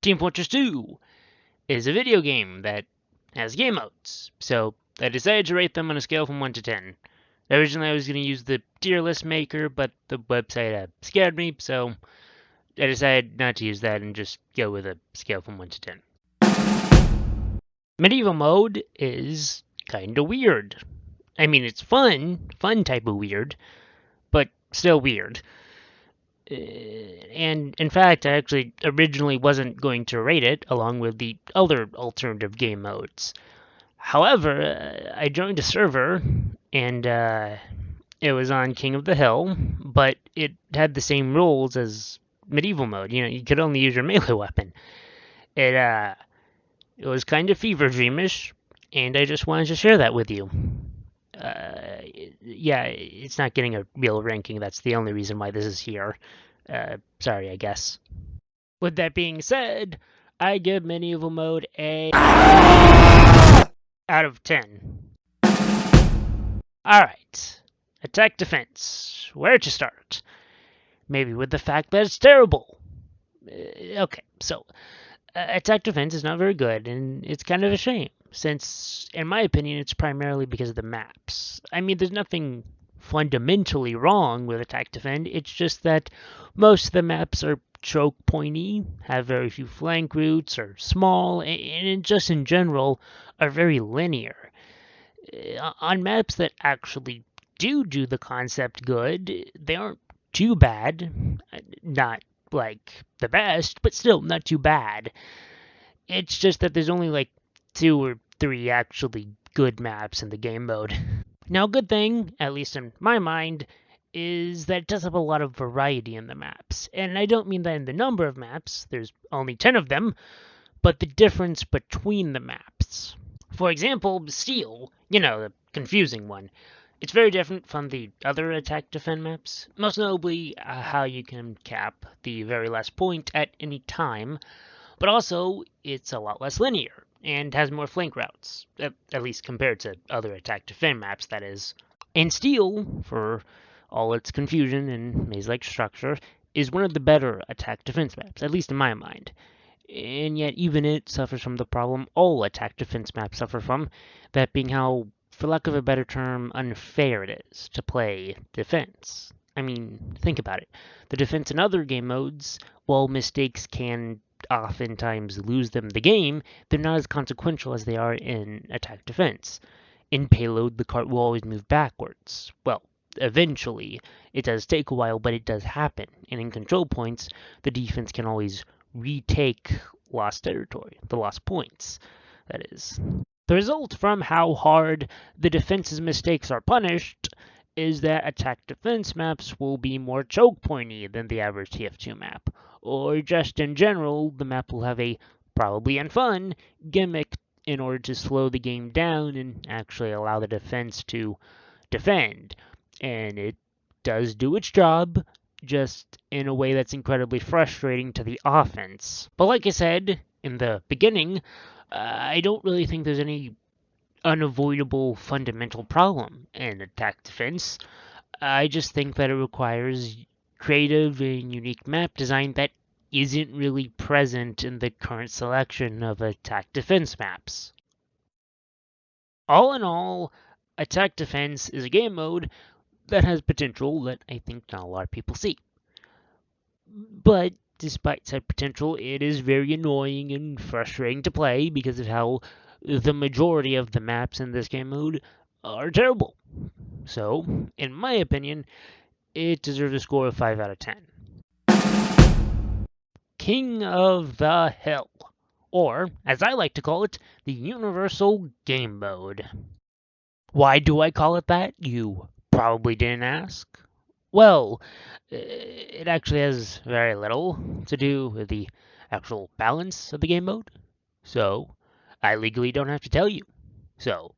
Team Fortress 2 is a video game that has game modes, so I decided to rate them on a scale from 1 to 10. Originally I was going to use the tier list maker, but the website scared me, so I decided not to use that and just go with a scale from 1 to 10. Medieval mode is kinda weird. I mean, it's fun type of weird, but still weird. And in fact, I actually originally wasn't going to rate it along with the other alternative game modes. However, I joined a server and it was on King of the Hill, but it had the same rules as medieval mode. You know, you could only use your melee weapon. It was kind of fever dreamish, and I just wanted to share that with you. Yeah, it's not getting a real ranking. That's the only reason why this is here. Sorry, I guess. With that being said, I give medieval mode a out of 10. Alright, attack defense. Where to start? Maybe with the fact that it's terrible. Okay, so attack defense is not very good, and it's kind of a shame, since, in my opinion, it's primarily because of the maps. I mean, there's nothing fundamentally wrong with attack defend, it's just that most of the maps are choke pointy, have very few flank routes, are small, and just in general are very linear. On maps that actually do the concept good, they aren't too bad. Not like the best, but still not too bad. It's just that there's only like 2 or 3 actually good maps in the game mode. Now, a good thing, at least in my mind, is that it does have a lot of variety in the maps. And I don't mean that in the number of maps, there's only 10 of them, but the difference between the maps. For example, Steel, you know, the confusing one. It's very different from the other attack defend maps, most notably how you can cap the very last point at any time, but also it's a lot less linear and has more flank routes, at least compared to other attack defend maps, that is. And Steel, for all its confusion and maze-like structure, is one of the better attack defense maps, at least in my mind. And yet even it suffers from the problem all attack defense maps suffer from, that being how, for lack of a better term, unfair it is to play defense. I mean, think about it. The defense in other game modes, while mistakes can oftentimes lose them the game, they're not as consequential as they are in attack defense. In Payload, the cart will always move backwards. Well, eventually. It does take a while, but it does happen. And in control points, the defense can always retake lost territory, the lost points, that is. The result from how hard the defense's mistakes are punished is that attack defense maps will be more choke pointy than the average TF2 map, or just in general, the map will have a probably unfun gimmick in order to slow the game down and actually allow the defense to defend. And it does do its job, just in a way that's incredibly frustrating to the offense. But like I said in the beginning, I don't really think there's any unavoidable fundamental problem in attack defense. I just think that it requires creative and unique map design that isn't really present in the current selection of attack defense maps. All in all, attack defense is a game mode that has potential that I think not a lot of people see. But despite said potential, it is very annoying and frustrating to play because of how the majority of the maps in this game mode are terrible. So, in my opinion, it deserves a score of 5 out of 10. King of the Hill, or, as I like to call it, the Universal Game Mode. Why do I call it that? You probably didn't ask. Well, it actually has very little to do with the actual balance of the game mode, so I legally don't have to tell you, so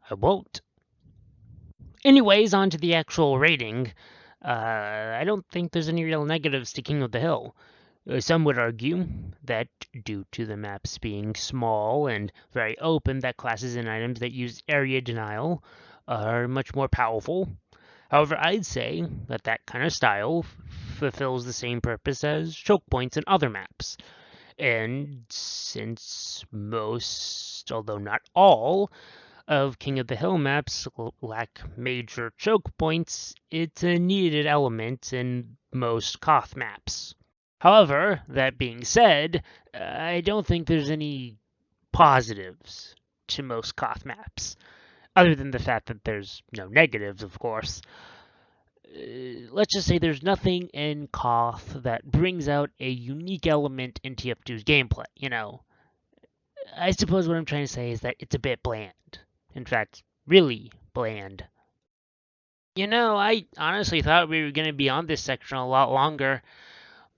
I won't. Anyways, on to the actual rating. I don't think there's any real negatives to King of the Hill. Some would argue that due to the maps being small and very open, that classes and items that use area denial are much more powerful. However, I'd say that that kind of style fulfills the same purpose as choke points in other maps. And since most, although not all, of King of the Hill maps lack major choke points, it's a needed element in most Koth maps. However, that being said, I don't think there's any positives to most Koth maps, other than the fact that there's no negatives, of course. Let's just say there's nothing in Koth that brings out a unique element in TF2's gameplay, I suppose what I'm trying to say is that it's a bit bland. In fact, really bland. I honestly thought we were going to be on this section a lot longer,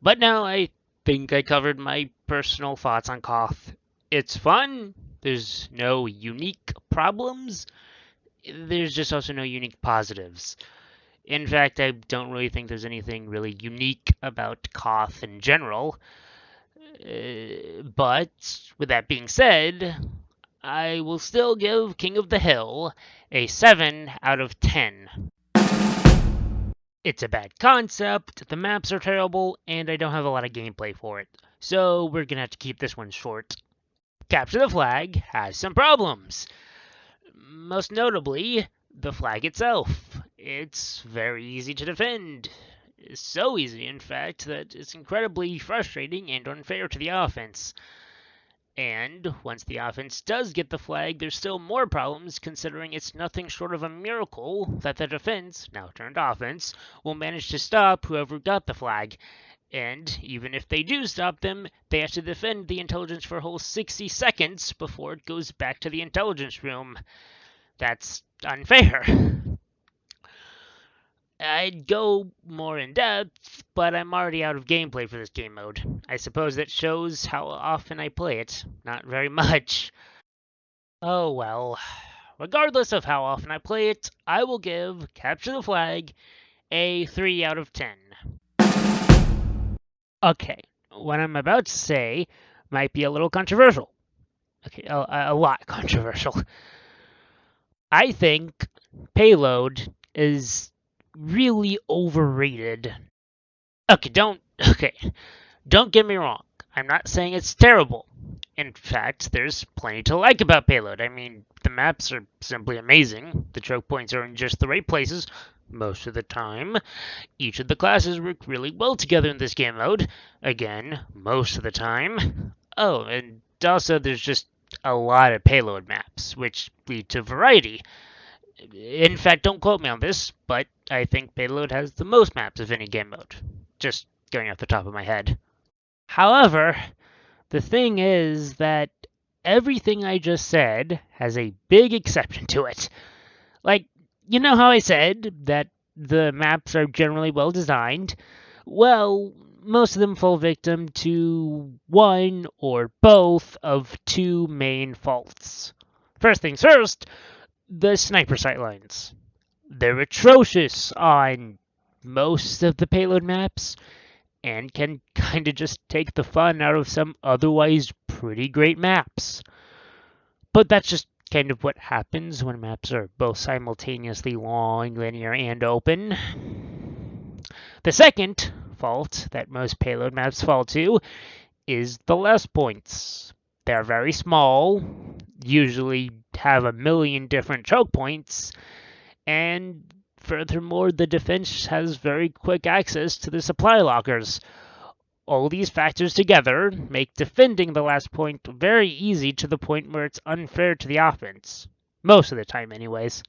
but no, I think I covered my personal thoughts on Koth. It's fun. There's no unique problems. There's just also no unique positives. In fact, I don't really think there's anything really unique about Koth in general. But with that being said, I will still give King of the Hill a 7 out of 10. It's a bad concept, the maps are terrible, and I don't have a lot of gameplay for it. So we're gonna have to keep this one short. Capture the Flag has some problems. Most notably, the flag itself. It's very easy to defend. It's so easy, in fact, that it's incredibly frustrating and unfair to the offense. And once the offense does get the flag, there's still more problems considering it's nothing short of a miracle that the defense, now turned offense, will manage to stop whoever got the flag. And even if they do stop them, they have to defend the intelligence for a whole 60 seconds before it goes back to the intelligence room. That's unfair. I'd go more in depth, but I'm already out of gameplay for this game mode. I suppose that shows how often I play it. Not very much. Oh well. Regardless of how often I play it, I will give Capture the Flag a 3 out of 10. Okay, what I'm about to say might be a little controversial. Okay, a lot controversial. I think Payload is really overrated. Okay, don't get me wrong. I'm not saying it's terrible. In fact, there's plenty to like about Payload. I mean, the maps are simply amazing. The choke points are in just the right places most of the time. Each of the classes work really well together in this game mode. Again, most of the time. Oh, and also there's just a lot of Payload maps, which lead to variety. In fact, don't quote me on this, but I think Payload has the most maps of any game mode. Just going off the top of my head. However, the thing is that everything I just said has a big exception to it. Like, you know how I said that the maps are generally well designed? Well, most of them fall victim to one or both of two main faults. First things first, the sniper sightlines. They're atrocious on most of the Payload maps and can kind of just take the fun out of some otherwise pretty great maps. But that's just kind of what happens when maps are both simultaneously long, linear, and open. The second fault that most Payload maps fall to is the less points. They're very small, usually have a million different choke points, and furthermore, the defense has very quick access to the supply lockers. All these factors together make defending the last point very easy to the point where it's unfair to the offense. Most of the time, anyways.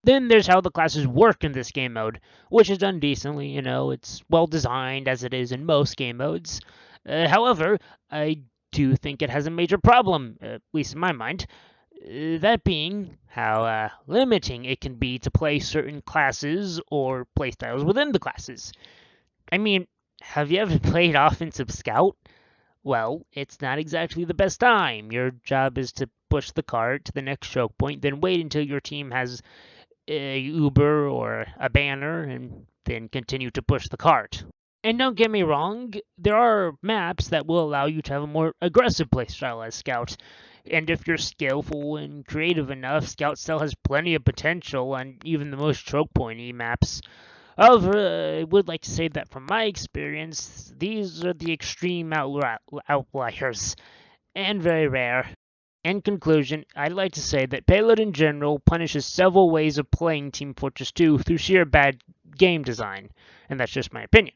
Then there's how the classes work in this game mode, which is done decently, it's well designed as it is in most game modes. However, I do think it has a major problem, at least in my mind. That being how limiting it can be to play certain classes or playstyles within the classes. I mean, have you ever played offensive scout? Well, it's not exactly the best time. Your job is to push the cart to the next choke point, then wait until your team has a Uber or a banner, and then continue to push the cart. And don't get me wrong, there are maps that will allow you to have a more aggressive playstyle as Scout. And if you're skillful and creative enough, Scout still has plenty of potential on even the most choke pointy maps. However, I would like to say that from my experience, these are the extreme outliers, and very rare. In conclusion, I'd like to say that Payload in general punishes several ways of playing Team Fortress 2 through sheer bad game design, and that's just my opinion.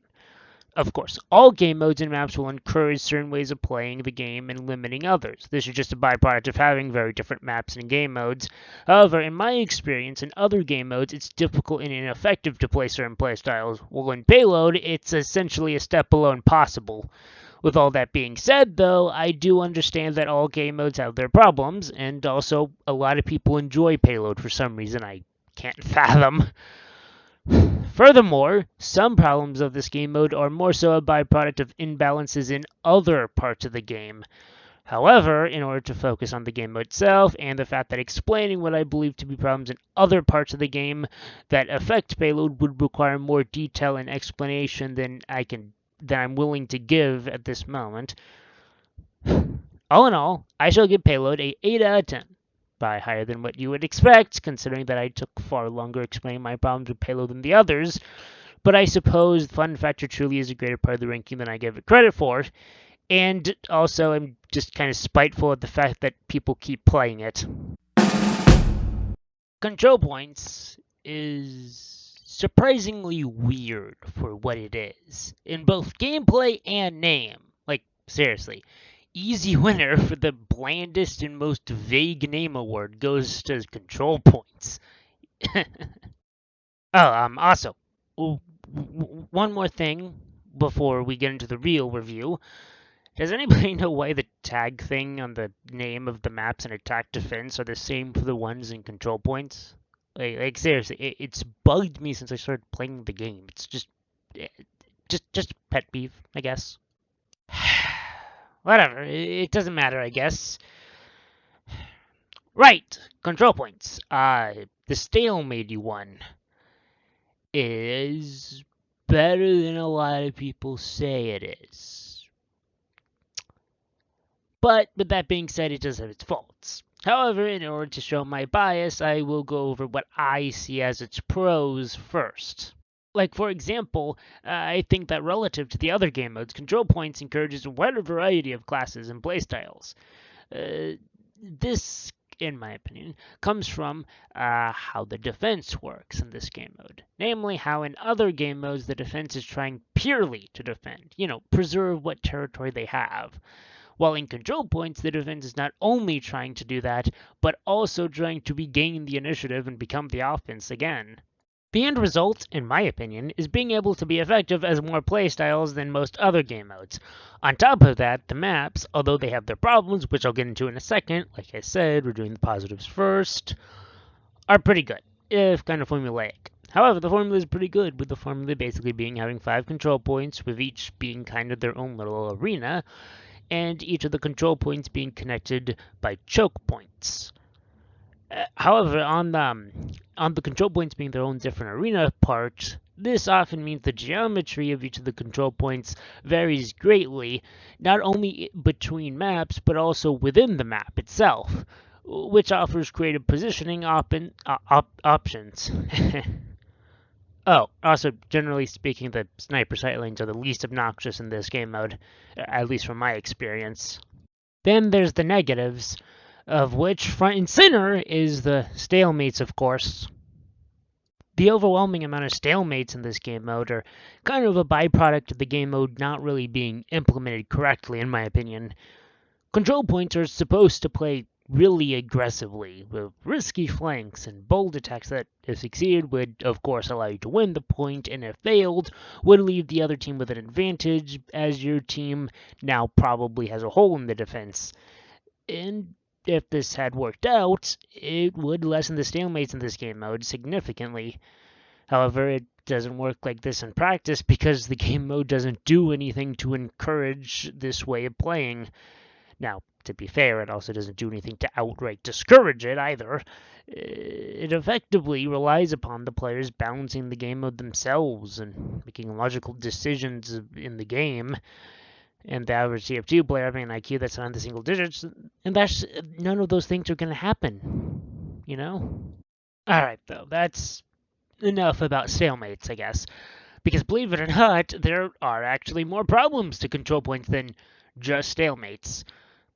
Of course, all game modes and maps will encourage certain ways of playing the game and limiting others. This is just a byproduct of having very different maps and game modes. However, in my experience, in other game modes, it's difficult and ineffective to play certain playstyles, while in Payload, it's essentially a step below impossible. With all that being said, though, I do understand that all game modes have their problems, and also a lot of people enjoy Payload for some reason I can't fathom. Furthermore, some problems of this game mode are more so a byproduct of imbalances in other parts of the game. However, in order to focus on the game mode itself and the fact that explaining what I believe to be problems in other parts of the game that affect Payload would require more detail and explanation than I'm willing to give at this moment. All in all, I shall give Payload a 8 out of 10. By higher than what you would expect, considering that I took far longer explaining my problems with Payload than the others. But I suppose fun factor truly is a greater part of the ranking than I give it credit for. And also, I'm just kind of spiteful at the fact that people keep playing it. Control Points is surprisingly weird for what it is, in both gameplay and name. Like, seriously. Easy winner for the blandest and most vague name award goes to Control Points. Also, one more thing before we get into the real review. Does anybody know why the tag thing on the name of the maps in Attack Defense are the same for the ones in Control Points? Like seriously, it's bugged me since I started playing the game. It's just pet peeve, I guess. Whatever, it doesn't matter, I guess. Right, Control Points. The stalemate one is better than a lot of people say it is. But with that being said, it does have its faults. However, in order to show my bias, I will go over what I see as its pros first. Like, for example, I think that relative to the other game modes, Control Points encourages a wider variety of classes and playstyles. This, in my opinion, comes from how the defense works in this game mode. Namely, how in other game modes the defense is trying purely to defend, preserve what territory they have. While in Control Points, the defense is not only trying to do that, but also trying to regain the initiative and become the offense again. The end result, in my opinion, is being able to be effective as more playstyles than most other game modes. On top of that, the maps, although they have their problems, which I'll get into in a second, like I said, we're doing the positives first, are pretty good, if kind of formulaic. However, the formula is pretty good, with the formula basically being having 5 control points, with each being kind of their own little arena, and each of the control points being connected by choke points. However, on the control points being their own different arena part, this often means the geometry of each of the control points varies greatly, not only between maps, but also within the map itself, which offers creative positioning options. Also, generally speaking, the sniper sight lanes are the least obnoxious in this game mode, at least from my experience. Then there's the negatives, of which front and center is the stalemates, of course. The overwhelming amount of stalemates in this game mode are kind of a byproduct of the game mode not really being implemented correctly, in my opinion. Control points are supposed to play really aggressively, with risky flanks and bold attacks that, if succeeded, would of course allow you to win the point, and if failed, would leave the other team with an advantage, as your team now probably has a hole in the defense. And if this had worked out, it would lessen the stalemates in this game mode significantly. However, it doesn't work like this in practice because the game mode doesn't do anything to encourage this way of playing. Now, to be fair, it also doesn't do anything to outright discourage it either. It effectively relies upon the players balancing the game mode themselves and making logical decisions in the game. And the average TF2 player having an IQ that's not in the single digits, and none of those things are going to happen, Alright, though, that's enough about stalemates, I guess. Because believe it or not, there are actually more problems to control points than just stalemates.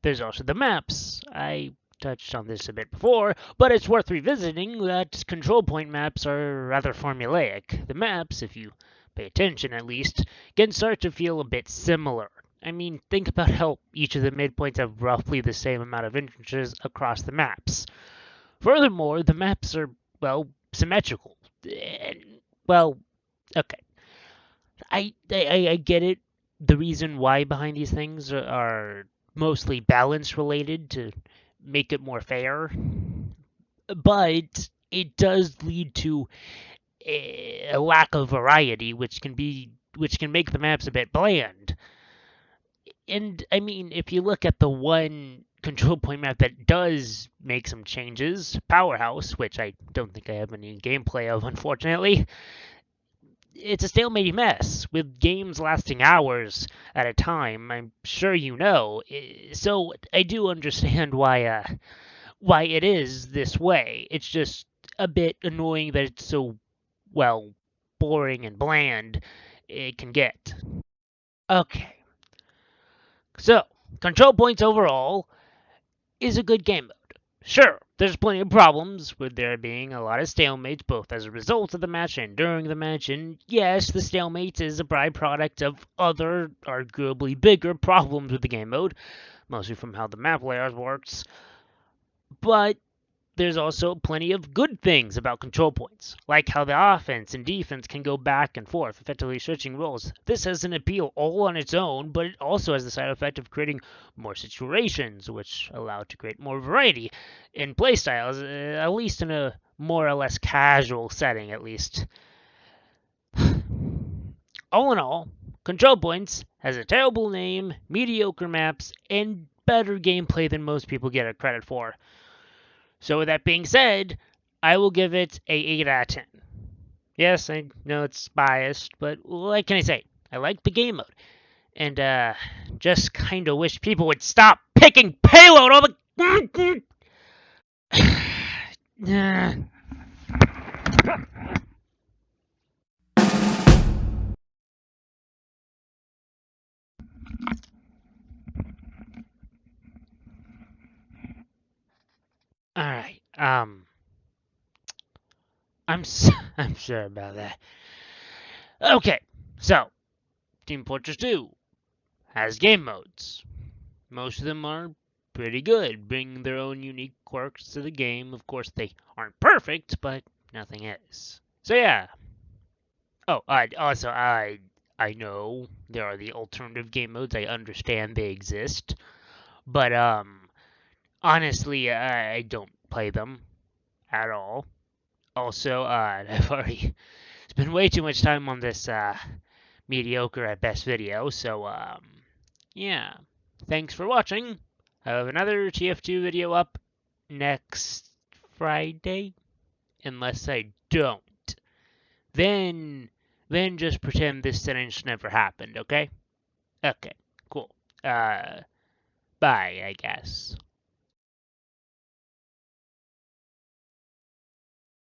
There's also the maps. I touched on this a bit before, but it's worth revisiting that control point maps are rather formulaic. The maps, if you pay attention at least, can start to feel a bit similar. I mean, think about how each of the midpoints have roughly the same amount of entrances across the maps. Furthermore, the maps are, well, symmetrical. And, well, okay. I get it. The reason why behind these things are mostly balance related to make it more fair, but it does lead to a lack of variety, which can make the maps a bit bland. And I mean, if you look at the one control point map that does make some changes, Powerhouse, which I don't think I have any gameplay of, unfortunately, it's a stalemate mess with games lasting hours at a time. I'm sure you know. So I do understand why it is this way. It's just a bit annoying that it's so, well, boring and bland it can get. Okay, so control points overall is a good game mode. Sure, there's plenty of problems with there being a lot of stalemates both as a result of the match and during the match, and yes, the stalemates is a byproduct of other, arguably bigger problems with the game mode, mostly from how the map layout works, but there's also plenty of good things about control points, like how the offense and defense can go back and forth, effectively switching roles. This has an appeal all on its own, but it also has the side effect of creating more situations, which allow to create more variety in playstyles, at least in a more or less casual setting, at least. All in all, Control Points has a terrible name, mediocre maps, and better gameplay than most people get it credit for. So with that being said, I will give it a 8 out of 10. Yes, I know it's biased, but what can I say? I like the game mode. And just kind of wish people would stop picking Payload all the... Alright, I'm sure about that. Okay, so, Team Fortress 2 has game modes. Most of them are pretty good, bringing their own unique quirks to the game. Of course, they aren't perfect, but nothing is. So yeah. Oh, I know there are the alternative game modes. I understand they exist, but honestly, I don't play them at all. Also, I've already spent way too much time on this mediocre at best video, so yeah. Thanks for watching. I have another TF2 video up next Friday, unless I don't. Then, then just pretend this sentence never happened, okay? Okay, cool. Bye, I guess.